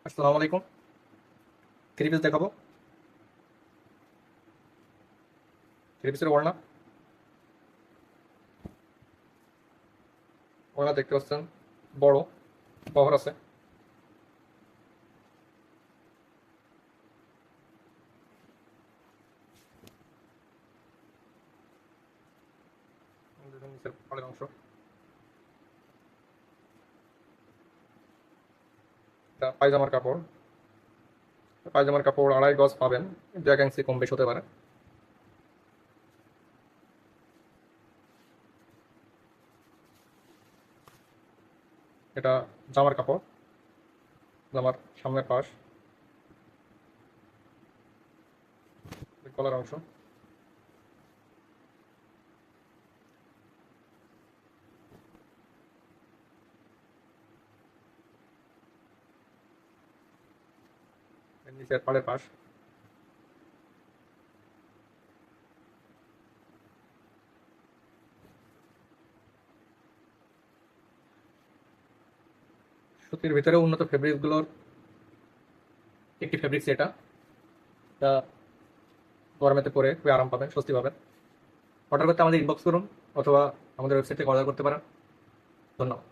আসসালামু আলাইকুম। Three piece দেখাবো। থ্রি পিসের ওড়না ওড়না দেখতে পাচ্ছেন, বড় কভার আছে। নিচের পাড়ের অংশ, এটা পায়জামার কাপড়। পায়জামার কাপড় 2.5 গজ পাবেন, 1 ইঞ্চি কম বেশি হতে পারে। এটা জামার কাপড়, জামার সামনের পাশ, গলার অংশ। নিচের পাড়ের পাশ। সুতির ভিতরে উন্নত ফেব্রিক্সগুলোর একটি ফেব্রিক্স এটা। এটা গরমেতে পরে খুবই আরাম পাবেন, স্বস্তি পাবেন। অর্ডার করতে আমাদের ইনবক্স করুন অথবা আমাদের ওয়েবসাইট থেকে অর্ডার করতে পারেন। ধন্যবাদ।